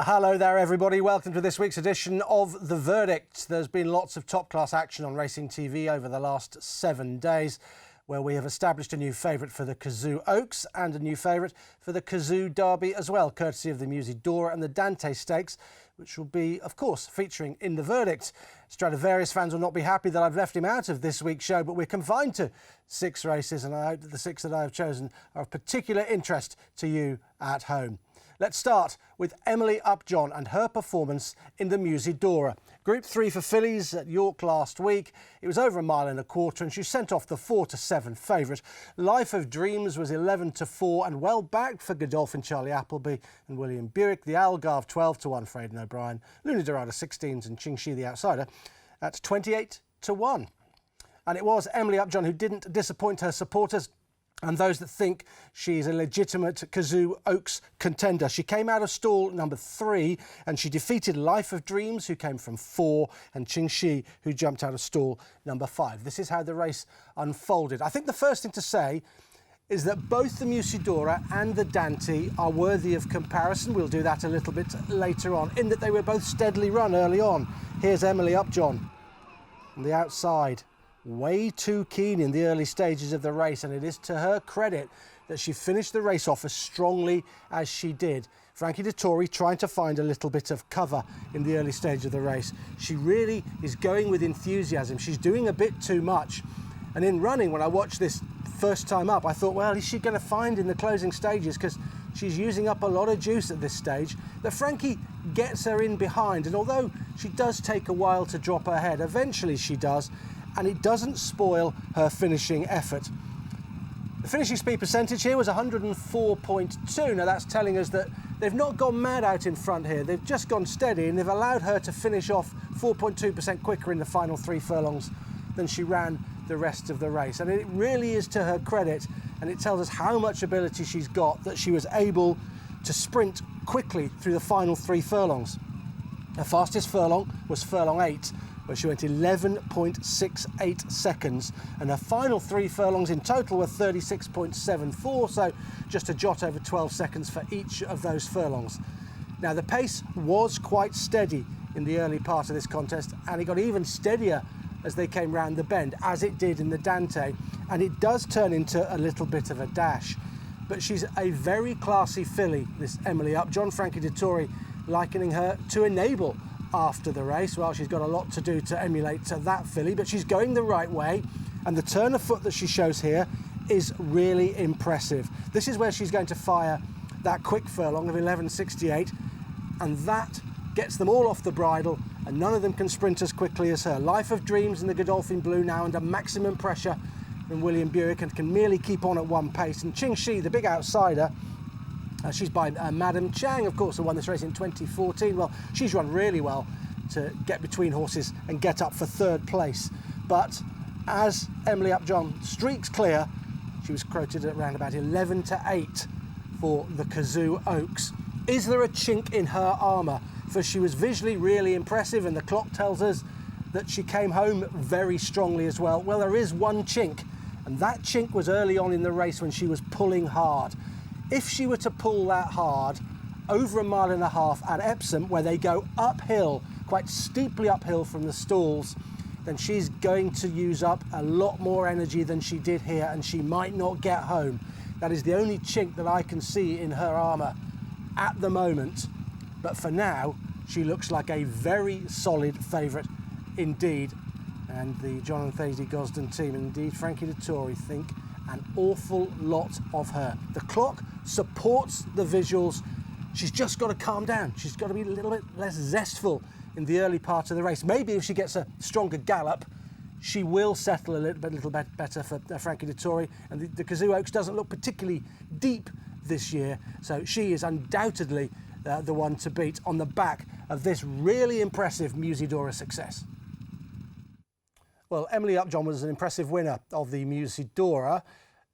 Hello there, everybody. Welcome to this week's edition of The Verdict. There's been lots of top-class action on Racing TV over the last 7 days, where we have established a new favourite for the Cazoo Oaks and a new favourite for the Cazoo Derby as well, courtesy of the Musidora and the Dante Stakes, which will be, of course, featuring in The Verdict. Stradivarius fans will not be happy that I've left him out of this week's show, but we're confined to 6 races, and I hope that the 6 that I have chosen are of particular interest to you at home. Let's start with Emily Upjohn and her performance in the Musidora. Group 3 for fillies at York last week. It was over 1.25 miles, and she sent off the 4-7 favourite. Life of Dreams was 11-4 and well backed for Godolphin, Charlie Appleby and William Buick. The Algarve 12-1 for Aidan O'Brien. Luna Dorada 16s and Qingxi the outsider at 28-1. And it was Emily Upjohn who didn't disappoint her supporters and those that think she's a legitimate Cazoo Oaks contender. She came out of stall number 3 and she defeated Life of Dreams, who came from 4, and Qingxi, who jumped out of stall number 5. This is how the race unfolded. I think the first thing to say is that both the Musidora and the Dante are worthy of comparison. We'll do that a little bit later on, in that they were both steadily run early on. Here's Emily Upjohn on the outside. Way too keen in the early stages of the race, and it is to her credit that she finished the race off as strongly as she did. Frankie Dettori trying to find a little bit of cover in the early stage of the race. She really is going with enthusiasm. She's doing a bit too much. And in running, when I watched this first time up, I thought, well, is she going to find in the closing stages, because she's using up a lot of juice at this stage, that Frankie gets her in behind. And although she does take a while to drop her head, eventually she does, and it doesn't spoil her finishing effort. The finishing speed percentage here was 104.2. Now that's telling us that they've not gone mad out in front here. They've just gone steady, and they've allowed her to finish off 4.2% quicker in the final 3 furlongs than she ran the rest of the race. And it really is to her credit, and it tells us how much ability she's got, that she was able to sprint quickly through the final 3 furlongs. Her fastest furlong was furlong 8, where she went 11.68 seconds, and her final 3 furlongs in total were 36.74, so just a jot over 12 seconds for each of those furlongs. Now the pace was quite steady in the early part of this contest, and it got even steadier as they came round the bend, as it did in the Dante, and it does turn into a little bit of a dash. But she's a very classy filly, this Emily Upjohn. Frankie Dettori likening her to Enable after the race. Well, she's got a lot to do to emulate that filly, but she's going the right way, and the turn of foot that she shows here is really impressive. This is where she's going to fire that quick furlong of 11.68, and that gets them all off the bridle, and none of them can sprint as quickly as her. Life of Dreams in the Godolphin Blue now under maximum pressure from William Buick and can merely keep on at one pace. And Qingxi, the big outsider, she's by Madam Chang, of course, who won this race in 2014. Well, she's run really well to get between horses and get up for 3rd place. But as Emily Upjohn streaks clear, she was quoted at around about 11-8 for the Cazoo Oaks. Is there a chink in her armour? For she was visually really impressive, and the clock tells us that she came home very strongly as well. Well, there is one chink, and that chink was early on in the race when she was pulling hard. If she were to pull that hard over 1.5 miles at Epsom, where they go uphill, quite steeply uphill from the stalls, then she's going to use up a lot more energy than she did here, and she might not get home. That is the only chink that I can see in her armour at the moment. But for now, she looks like a very solid favourite indeed. And the John and Thaisy Gosden team, and indeed Frankie Dettori, think an awful lot of her. The clock supports the visuals. She's just got to calm down. She's got to be a little bit less zestful in the early part of the race. Maybe if she gets a stronger gallop, she will settle a little bit better for Frankie Dettori. And the Cazoo Oaks doesn't look particularly deep this year, so she is undoubtedly the one to beat on the back of this really impressive Musidora success. Well, Emily Upjohn was an impressive winner of the Musidora,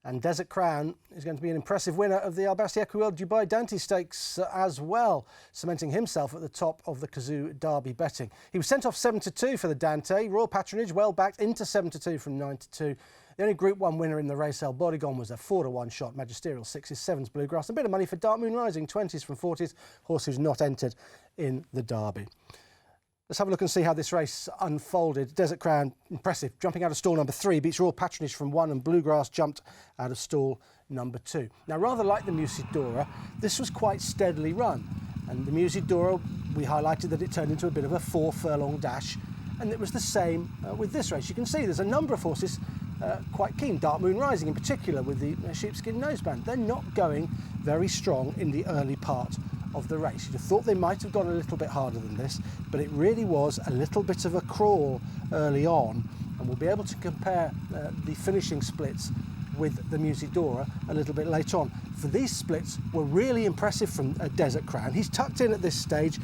and Desert Crown is going to be an impressive winner of the Basti Equiworld Dubai Dante Stakes as well, cementing himself at the top of the Cazoo Derby betting. He was sent off 7-2 for the Dante. Royal Patronage well backed into 7-2 from 9-2. The only Group 1 winner in the race, El Bodegon, was a 4-1 shot. Magisterial 6s, 7s Bluegrass. A bit of money for Dark Moon Rising, 20s from 40s. Horse who's not entered in the Derby. Let's have a look and see how this race unfolded. Desert Crown, impressive, jumping out of stall number 3, beats Royal Patronage from 1, and Bluegrass jumped out of stall number 2. Now, rather like the Musidora, this was quite steadily run. And the Musidora, we highlighted that it turned into a bit of a 4-furlong dash, and it was the same with this race. You can see there's a number of horses quite keen. Dark Moon Rising in particular with the sheepskin noseband. They're not going very strong in the early part of the race. You'd have thought they might have gone a little bit harder than this, but it really was a little bit of a crawl early on, and we'll be able to compare the finishing splits with the Musidora a little bit later on. For these splits were really impressive from Desert Crown. He's tucked in at this stage.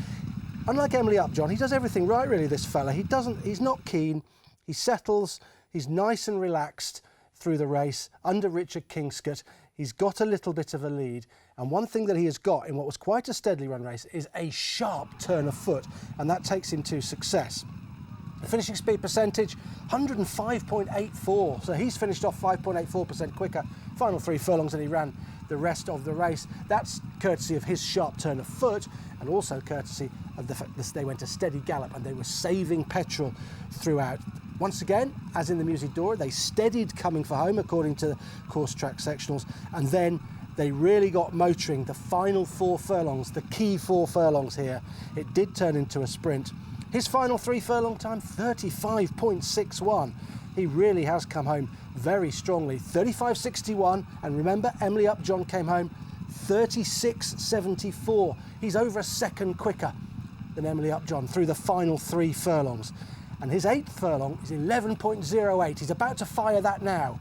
Unlike Emily Upjohn, he does everything right really, this fella. He's not keen, he settles, he's nice and relaxed through the race under Richard Kingscott. He's got a little bit of a lead, and one thing that he has got in what was quite a steadily run race is a sharp turn of foot, and that takes him to success. The finishing speed percentage, 105.84, so he's finished off 5.84% quicker, final 3 furlongs than he ran the rest of the race. That's courtesy of his sharp turn of foot, and also courtesy of the fact that they went a steady gallop and they were saving petrol throughout. Once again, as in the Musidora, they steadied coming for home according to the Coursetrack sectionals, and then they really got motoring the final 4 furlongs, the key 4 furlongs here. It did turn into a sprint. His final 3 furlong time, 35.61. He really has come home very strongly. 35.61, and remember, Emily Upjohn came home 36.74. He's over a second quicker than Emily Upjohn through the final 3 furlongs. And his 8th furlong is 11.08. He's about to fire that now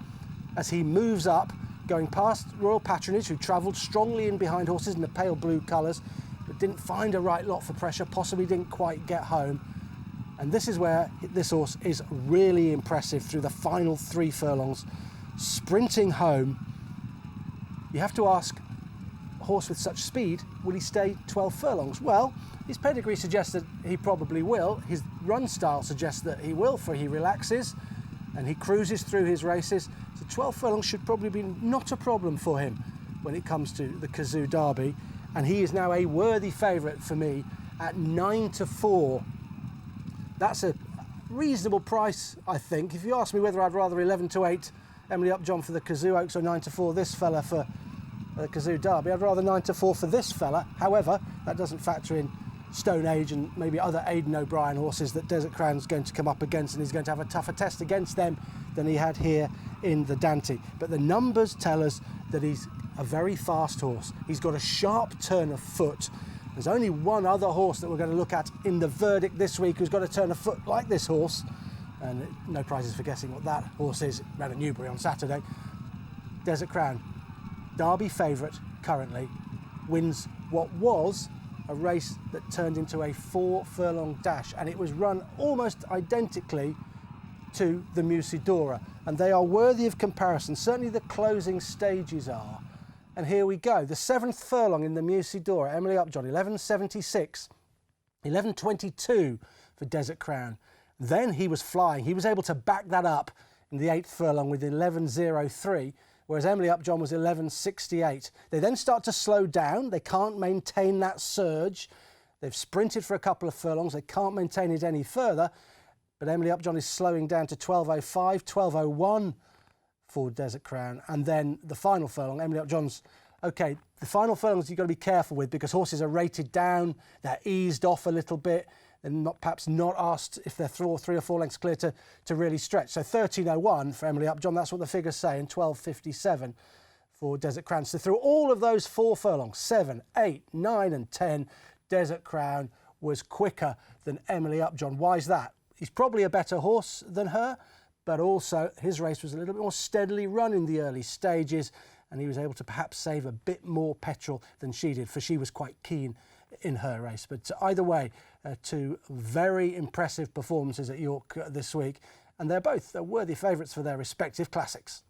as he moves up, going past Royal Patronage, who travelled strongly in behind horses in the pale blue colours, but didn't find a right lot for pressure, possibly didn't quite get home. And this is where this horse is really impressive through the final 3 furlongs, sprinting home. You have to ask, a horse with such speed, will he stay 12 furlongs? Well, his pedigree suggests that he probably will. His run style suggests that he will, for he relaxes and he cruises through his races. So 12 furlongs should probably be not a problem for him when it comes to the Cazoo Derby. And he is now a worthy favourite for me at 9-4. That's a reasonable price, I think. If you ask me whether I'd rather 11-8 Emily Upjohn for the Cazoo Oaks or 9-4 this fella for the Cazoo Derby, I'd rather 9-4 for this fella. However, that doesn't factor in Stone Age and maybe other Aidan O'Brien horses that Desert Crown's going to come up against, and he's going to have a tougher test against them than he had here in the Dante. But the numbers tell us that he's a very fast horse. He's got a sharp turn of foot. There's only one other horse that we're going to look at in the verdict this week who's got a turn of foot like this horse, and no prizes for guessing what that horse is. Ran at Newbury on Saturday. Desert Crown, Derby favourite currently, wins what was a race that turned into a 4-furlong dash, and it was run almost identically to the Musidora, and they are worthy of comparison. Certainly the closing stages are. And here we go. The 7th furlong in the Musidora, Emily Upjohn, 11.76, 11.22 for Desert Crown. Then he was flying. He was able to back that up in the 8th furlong with 11.03, whereas Emily Upjohn was 11.68. They then start to slow down. They can't maintain that surge. They've sprinted for a couple of furlongs. They can't maintain it any further. But Emily Upjohn is slowing down to 12.05, 12.01 for Desert Crown. And then the final furlong, Emily Upjohn's, okay, the final furlongs you've got to be careful with because horses are rated down. They're eased off a little bit. And perhaps not asked if they're 3 or 4 lengths clear to really stretch. So 13.01 for Emily Upjohn, that's what the figures say, and 12.57 for Desert Crown. So through all of those 4 furlongs, 7, 8, 9 and 10, Desert Crown was quicker than Emily Upjohn. Why is that? He's probably a better horse than her, but also his race was a little bit more steadily run in the early stages, and he was able to perhaps save a bit more petrol than she did, for she was quite keen in her race. But either way, 2 very impressive performances at York this week, and they're both worthy favourites for their respective classics.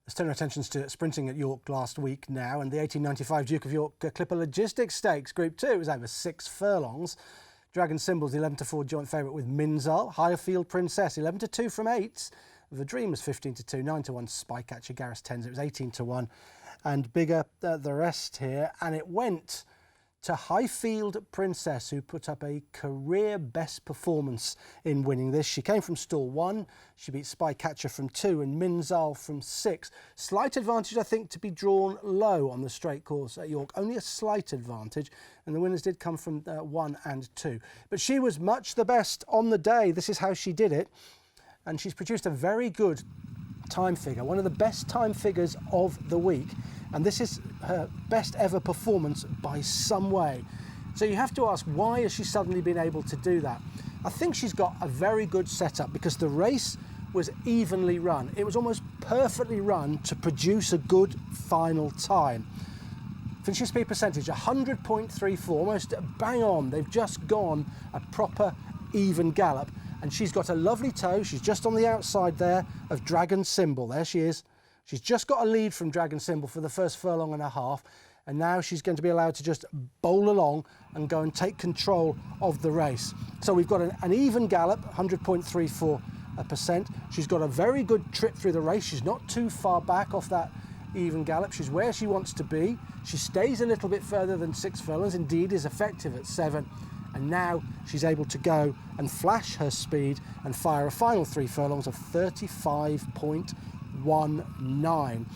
Let's turn our attentions to sprinting at York last week now, and the 1895 Duke of York Clipper Logistics Stakes Group 2 was over 6 furlongs. Dragon Symbols 11-4 joint favourite with Minzal. Highfield Princess 11-2 from 8s. The Dream was 15-2, 9-1 Spycatcher, Gareth Tenzer, it was 18-1, and bigger the rest here. And it went to Highfield Princess, who put up a career best performance in winning this. She came from stall 1, she beat Spycatcher from 2 and Minzal from 6. Slight advantage, I think, to be drawn low on the straight course at York, only a slight advantage, and the winners did come from 1 and 2. But she was much the best on the day. This is how she did it, and she's produced a very good time figure, one of the best time figures of the week, and this is her best ever performance by some way. So you have to ask, why has she suddenly been able to do that? I think she's got a very good setup because the race was evenly run. It was almost perfectly run to produce a good final time. Finishing speed percentage 100.34, almost bang on. They've just gone a proper even gallop, and she's got a lovely toe. She's just on the outside there of Dragon Symbol. There she is. She's just got a lead from Dragon Symbol for the first furlong and a half, and now she's going to be allowed to just bowl along and go and take control of the race. So we've got an even gallop, 100.34%. She's got a very good trip through the race. She's not too far back off that even gallop. She's where she wants to be. She stays a little bit further than 6 furlongs, indeed is effective at 7. And now she's able to go and flash her speed and fire a final 3 furlongs of 35.19.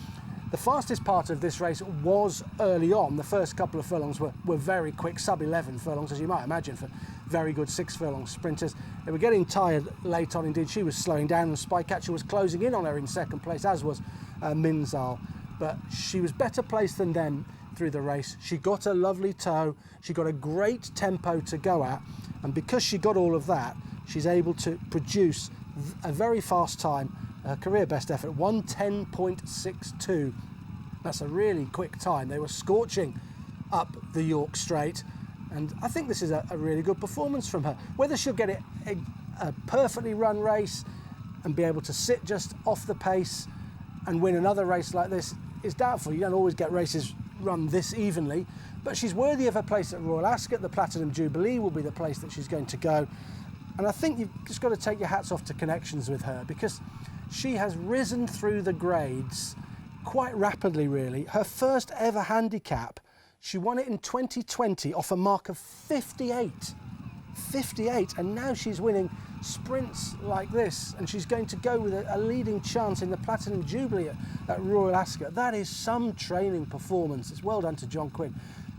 The fastest part of this race was early on. The first couple of furlongs were very quick, sub 11 furlongs, as you might imagine, for very good 6 furlong sprinters. They were getting tired late on. Indeed, she was slowing down, and Spycatcher was closing in on her in second place, as was Minzal. But she was better placed than them through the race. She got a lovely toe, she got a great tempo to go at, and because she got all of that, she's able to produce a very fast time, a career best effort, 1:10.62. That's a really quick time. They were scorching up the York Straight, and I think this is a really good performance from her. Whether she'll get it a perfectly run race and be able to sit just off the pace and win another race like this is doubtful. You don't always get races run this evenly, but she's worthy of her place at Royal Ascot. The Platinum Jubilee will be the place that she's going to go, and I think you've just got to take your hats off to Connections with her, because she has risen through the grades quite rapidly, really. Her first ever handicap, she won it in 2020 off a mark of 58, and now she's winning sprints like this, and she's going to go with a leading chance in the Platinum Jubilee at Royal Ascot. That is some training performance. It's well done to John Quinn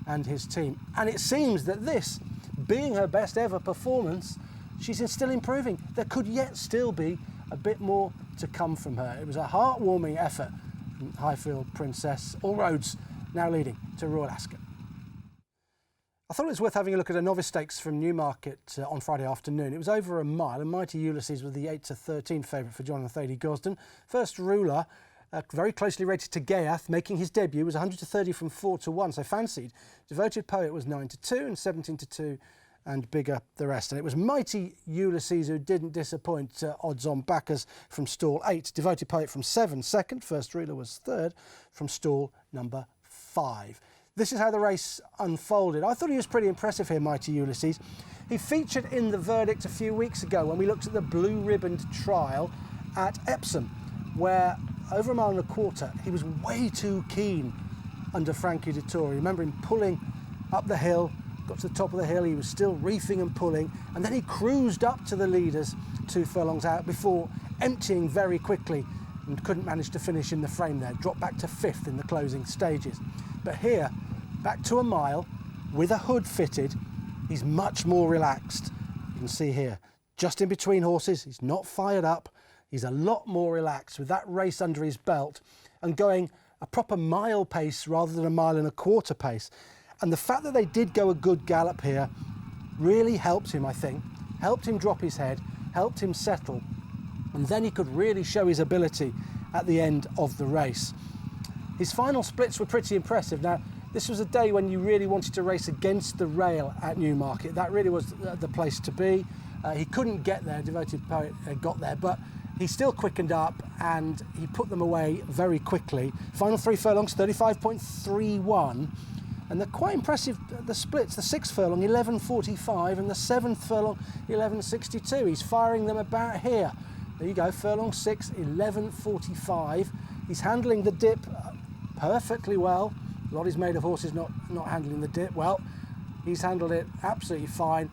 and his team. And it seems that this, being her best ever performance, she's still improving. There could yet still be a bit more to come from her. It was a heartwarming effort from Highfield Princess. All roads now leading to Royal Ascot. I thought it was worth having a look at a Novice Stakes from Newmarket on Friday afternoon. It was over a mile, and Mighty Ulysses was the 8-13 favourite for Jonathan Thady Gosden. First ruler, very closely rated to Gaiath, making his debut, was 130 from 4-1, so fancied. Devoted Poet was 9-2 and 17-2, and bigger the rest. And it was Mighty Ulysses who didn't disappoint odds on backers from stall 8. Devoted Poet from 7 second, First Ruler was third from stall number 5. This is how the race unfolded. I thought he was pretty impressive here, Mighty Ulysses. He featured in the verdict a few weeks ago when we looked at the blue ribboned trial at Epsom, where over a mile and a quarter, he was way too keen under Frankie Dettori. Remember him pulling up the hill, got to the top of the hill, he was still reefing and pulling, and then he cruised up to the leaders 2 furlongs out before emptying very quickly and couldn't manage to finish in the frame there, dropped back to 5th in the closing stages. But here, back to a mile, with a hood fitted, he's much more relaxed. You can see here, just in between horses, he's not fired up, he's a lot more relaxed with that race under his belt and going a proper mile pace rather than a mile and a quarter pace. And the fact that they did go a good gallop here really helped him, I think, helped him drop his head, helped him settle, and then he could really show his ability at the end of the race. His final splits were pretty impressive. Now, this was a day when you really wanted to race against the rail at Newmarket. That really was the place to be. He couldn't get there, Devoted Poet got there, but he still quickened up and he put them away very quickly. Final 3 furlongs, 35.31. And they're quite impressive, the splits. The 6th furlong, 11.45, and the 7th furlong, 11.62. He's firing them about here. There you go, furlong 6, 11.45. He's handling the dip perfectly well. Lottie's made of horses not handling the dip well. He's handled it absolutely fine.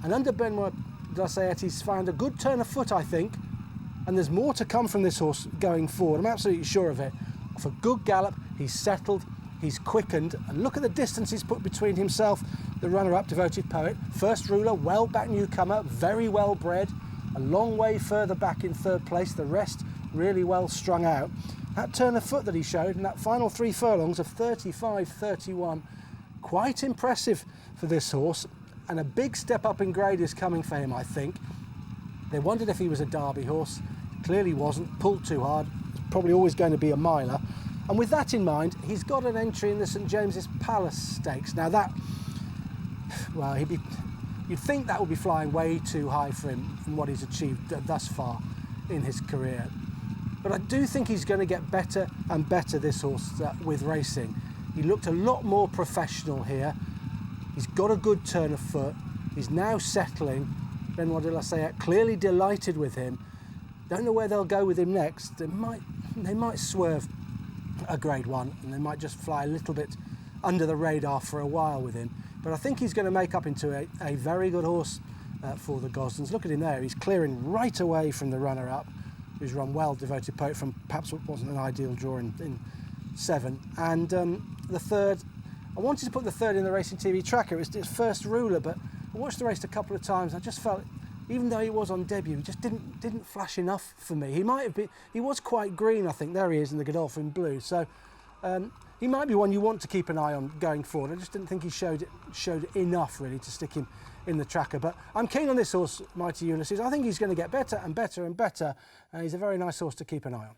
And under Benoit Dasayet, he's found a good turn of foot, I think. And there's more to come from this horse going forward. I'm absolutely sure of it. Off a good gallop, he's settled, he's quickened. And look at the distance he's put between himself, the runner-up, Devoted Poet. First ruler, well-backed newcomer, very well bred. A long way further back in third place. The rest really well strung out. That turn of foot that he showed in that final 3 furlongs of 35.31, quite impressive for this horse. And a big step up in grade is coming for him, I think. They wondered if he was a Derby horse. Clearly wasn't, pulled too hard. Probably always going to be a miler. And with that in mind, he's got an entry in the St James's Palace Stakes. Now that, well, you'd think that would be flying way too high for him from what he's achieved thus far in his career. But I do think he's going to get better and better, this horse, with racing. He looked a lot more professional here. He's got a good turn of foot. He's now settling. Benoit de la Sayette clearly delighted with him. Don't know where they'll go with him next. They might swerve a grade 1 and they might just fly a little bit under the radar for a while with him. But I think he's going to make up into a very good horse for the Gosdens. Look at him there. He's clearing right away from the runner-up, who's run well, Devoted Poet, from perhaps what wasn't an ideal draw in 7. And the third, I wanted to put the third in the Racing TV tracker. It was his first ruler, but I watched the race a couple of times. I just felt, even though he was on debut, he just didn't flash enough for me. He might have been, he was quite green, I think. There he is in the Godolphin blue. So he might be one you want to keep an eye on going forward. I just didn't think he showed enough really to stick him in the tracker. But I'm keen on this horse, Mighty Ulysses. I think he's going to get better and better and better. And he's a very nice horse to keep an eye on.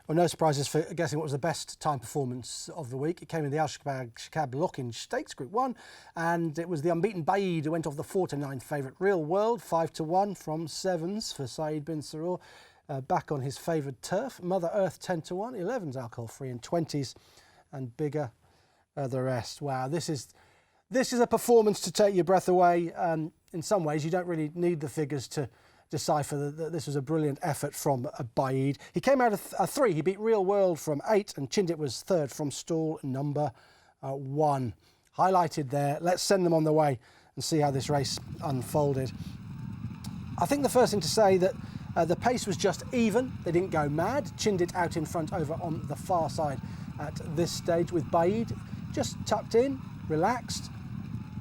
Well, no surprises for guessing what was the best time performance of the week. It came in the Shaqab Lockinge Stakes Group 1, and it was the unbeaten Baaeed who went off the 4-9 favourite Real World, 5-1 from 7s for Saeed bin Saror, back on his favoured turf. Mother Earth 10-1, 11s alcohol free and 20s, and bigger the rest. Wow, this is a performance to take your breath away. In some ways, you don't really need the figures to decipher that this was a brilliant effort from Baaeed. He came out of 3. He beat Real World from 8, and Chindit was 3rd from stall number 1. Highlighted there. Let's send them on the way and see how this race unfolded. I think the first thing to say that the pace was just even. They didn't go mad. Chindit out in front over on the far side at this stage, with Baaeed just tucked in, relaxed,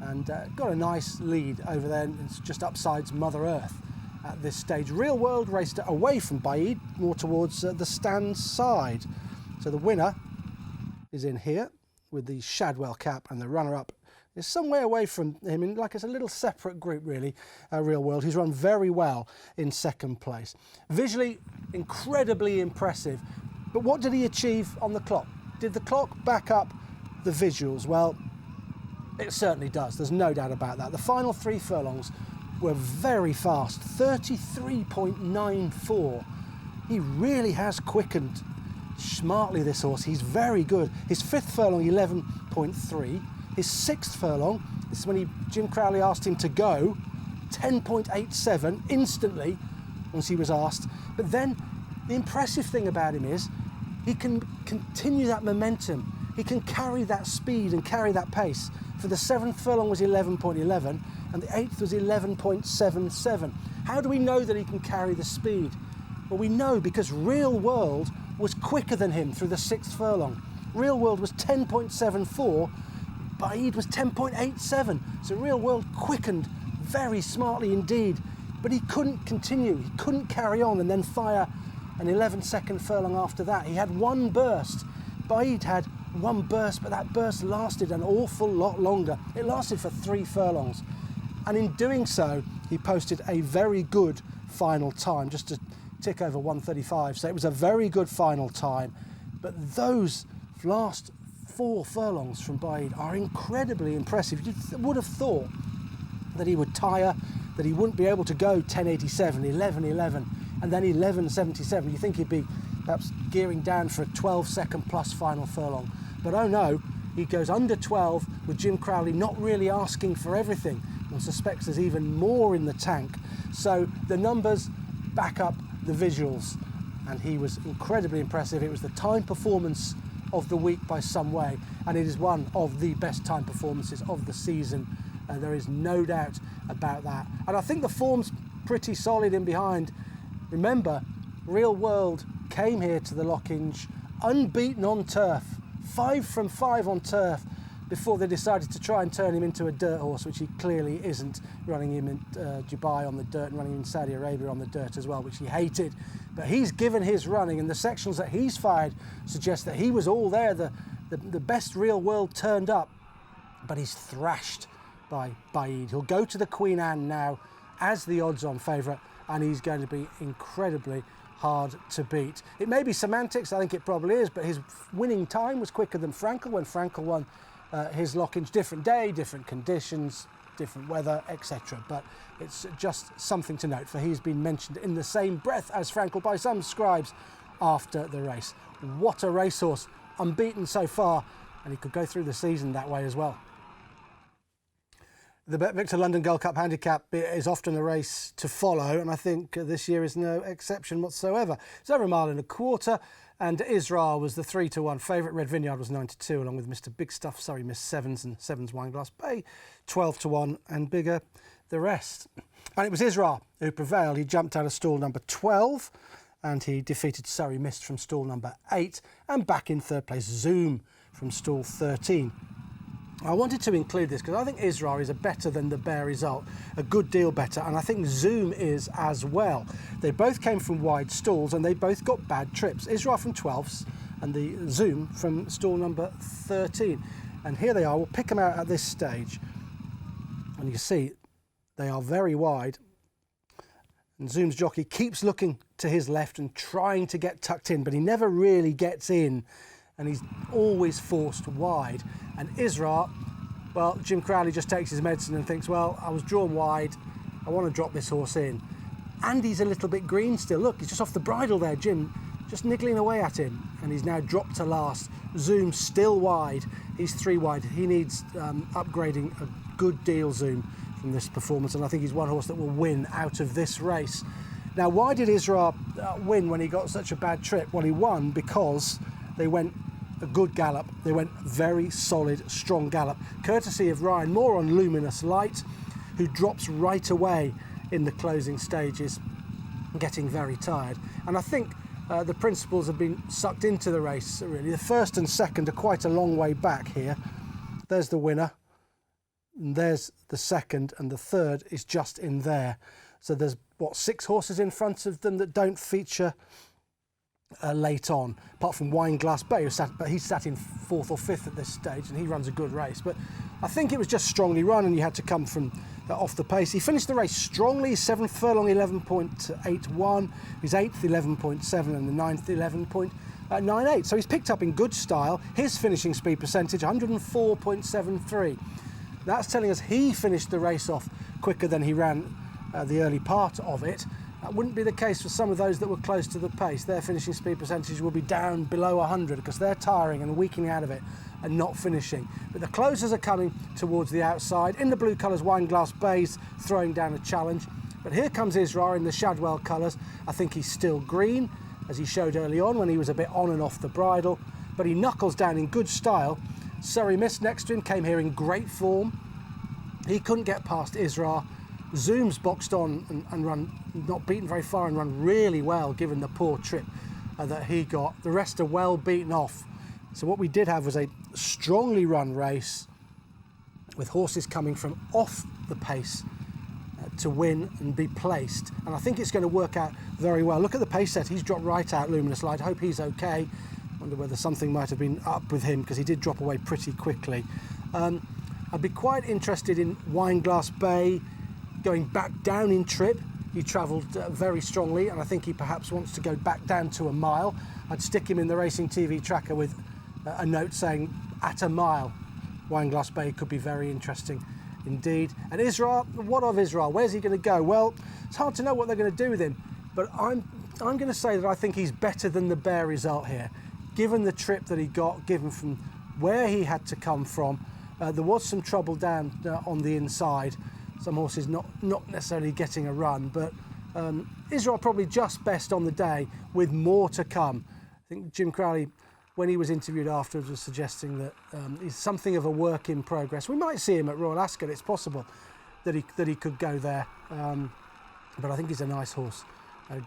and got a nice lead over there. It's just upsides Mother Earth at this stage. Real World raced away from Baaeed, more towards the stand side. So the winner is in here with the Shadwell cap, and the runner-up is some way away from him, in like it's a little separate group really, Real World, who's run very well in 2nd place. Visually, incredibly impressive. But what did he achieve on the clock? Did the clock back up the visuals? Well, it certainly does. There's no doubt about that. The final 3 furlongs were very fast, 33.94. He really has quickened smartly, this horse. He's very good. His 5th furlong, 11.3. His 6th furlong, this is when Jim Crowley asked him to go, 10.87 instantly once he was asked. But then the impressive thing about him is he can continue that momentum. He can carry that speed and carry that pace. For the 7th furlong was 11.11 and the 8th was 11.77. How do we know that he can carry the speed? Well, we know because Real World was quicker than him through the 6th furlong. Real World was 10.74, Baaeed was 10.87. So Real World quickened very smartly indeed, but he couldn't continue. He couldn't carry on and then fire an 11-second furlong after that. He had one burst. Baaeed had one burst, but that burst lasted an awful lot longer. It lasted for 3 furlongs. And in doing so, he posted a very good final time, just to tick over 1:35. So it was a very good final time. But those last 4 furlongs from Baaeed are incredibly impressive. You would have thought that he would tire, that he wouldn't be able to go 10.87, 11.11, and then 11.77. You think he'd be perhaps gearing down for a 12-second plus final furlong. But oh no, he goes under 12 with Jim Crowley not really asking for everything, and suspects there's even more in the tank. So the numbers back up the visuals, and he was incredibly impressive. It was the time performance of the week by some way, and it is one of the best time performances of the season. There is no doubt about that. And I think the form's pretty solid in behind. Remember, Real World came here to the Lockinge unbeaten on turf, 5 from 5 on turf, before they decided to try and turn him into a dirt horse, which he clearly isn't, running him in Dubai on the dirt and running him in Saudi Arabia on the dirt as well, which he hated. But he's given his running, and the sectionals that he's fired suggest that he was all there. The best Real World turned up, but he's thrashed by Baaeed. He'll go to the Queen Anne now as the odds-on favourite, and he's going to be incredibly hard to beat. It may be semantics, I think it probably is, but his winning time was quicker than Frankel when Frankel won his Lockinge. Different day, different conditions, different weather, etc. But it's just something to note, for he's been mentioned in the same breath as Frankel by some scribes after the race. What a racehorse, unbeaten so far, and he could go through the season that way as well. The BetVictor London Gold Cup Handicap is often a race to follow, and I think this year is no exception whatsoever. It's over 1.25 miles, and Israr was the 3-1 favourite. Red Vineyard was 9-2, along with Mr. Big Stuff, Surrey Miss Sevens, and Sevens Wineglass Bay 12-1, and bigger the rest. And it was Israr who prevailed. He jumped out of stall number 12, and he defeated Surrey Mist from stall number 8, and back in third place Zoom from stall 13. I wanted to include this because I think Israr is a better than the Bear Result, a good deal better, and I think Zoom is as well. They both came from wide stalls and they both got bad trips. Israr from 12th and the Zoom from stall number 13. And here they are. We'll pick them out at this stage. And you see they are very wide. And Zoom's jockey keeps looking to his left and trying to get tucked in, but he never really gets in, and he's always forced wide. And Israr, well, Jim Crowley just takes his medicine and thinks, well, I was drawn wide, I want to drop this horse in. And he's a little bit green still. Look, he's just off the bridle there, Jim, just niggling away at him. And he's now dropped to last. Zoom still wide. He's 3 wide. He needs upgrading a good deal, Zoom, from this performance. And I think he's one horse that will win out of this race. Now, why did Israr win when he got such a bad trip? Well, he won because they went a good gallop. They went very solid, strong gallop, courtesy of Ryan Moore on Luminous Light, who drops right away in the closing stages, getting very tired. And I think the principals have been sucked into the race, really. The first and second are quite a long way back here. There's the winner, and there's the second, and the third is just in there. So there's, what, 6 horses in front of them that don't feature late on, apart from Wineglass Bay, but he sat in 4th or 5th at this stage, and he runs a good race. But I think it was just strongly run, and you had to come from off the pace. He finished the race strongly. 7th furlong 11.81, his 8th 11.7, and the 9th 11.98. So he's picked up in good style. His finishing speed percentage 104.73. That's telling us he finished the race off quicker than he ran the early part of it. That wouldn't be the case for some of those that were close to the pace. Their finishing speed percentage will be down below 100 because they're tiring and weakening out of it and not finishing. But the closers are coming towards the outside. In the blue colours, Wineglass Bay's throwing down a challenge. But here comes Israr in the Shadwell colours. I think he's still green, as he showed early on when he was a bit on and off the bridle. But he knuckles down in good style. Surrey Miss next to him came here in great form. He couldn't get past Israr. Zoom's boxed on and run, not beaten very far, and run really well given the poor trip that he got. The rest are well beaten off. So what we did have was a strongly run race with horses coming from off the pace to win and be placed. And I think it's going to work out very well. Look at the pace set. He's dropped right out, Luminous Light. I hope he's okay. Wonder whether something might have been up with him because he did drop away pretty quickly. I'd be quite interested in Wineglass Bay going back down in trip. He travelled very strongly, and I think he perhaps wants to go back down to a mile. I'd stick him in the Racing TV tracker with a note saying at a mile. Wineglass Bay could be very interesting indeed. And Israr, what of Israr? Where's he going to go? Well, it's hard to know what they're going to do with him, but I'm going to say that I think he's better than the Bear Result here, given the trip that he got, given from where he had to come from. There was some trouble down on the inside. Some horses not necessarily getting a run, but Israr probably just best on the day, with more to come. I think Jim Crowley, when he was interviewed afterwards, was suggesting that he's something of a work in progress. We might see him at Royal Ascot. It's possible that he could go there, but I think he's a nice horse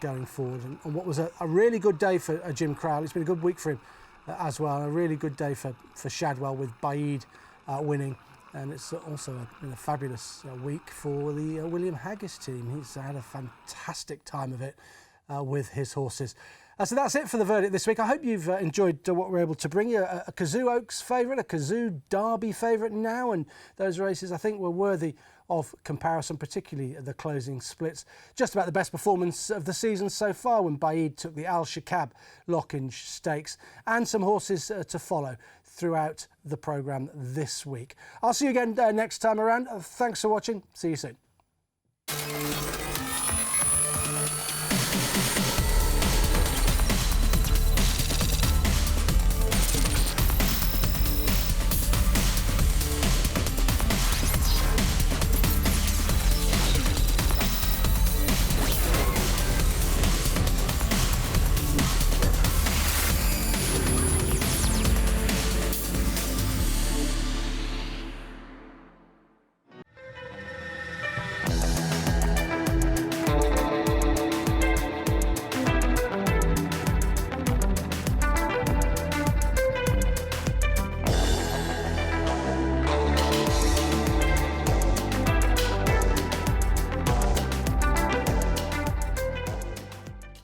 going forward. And what was a really good day for Jim Crowley. It's been a good week for him as well. A really good day for Shadwell, with Baaeed winning. And it's also been a fabulous week for the William Haggis team. He's had a fantastic time of it with his horses. So that's it for the verdict this week. I hope you've enjoyed what we're able to bring you. A Cazoo Oaks favourite, a Cazoo Derby favourite now, and those races I think were worthy of comparison, particularly the closing splits. Just about the best performance of the season so far, when Baaeed took the Shaqab Lockinge Stakes, and some horses to follow throughout the programme this week. I'll see you again next time around. Thanks for watching. See you soon.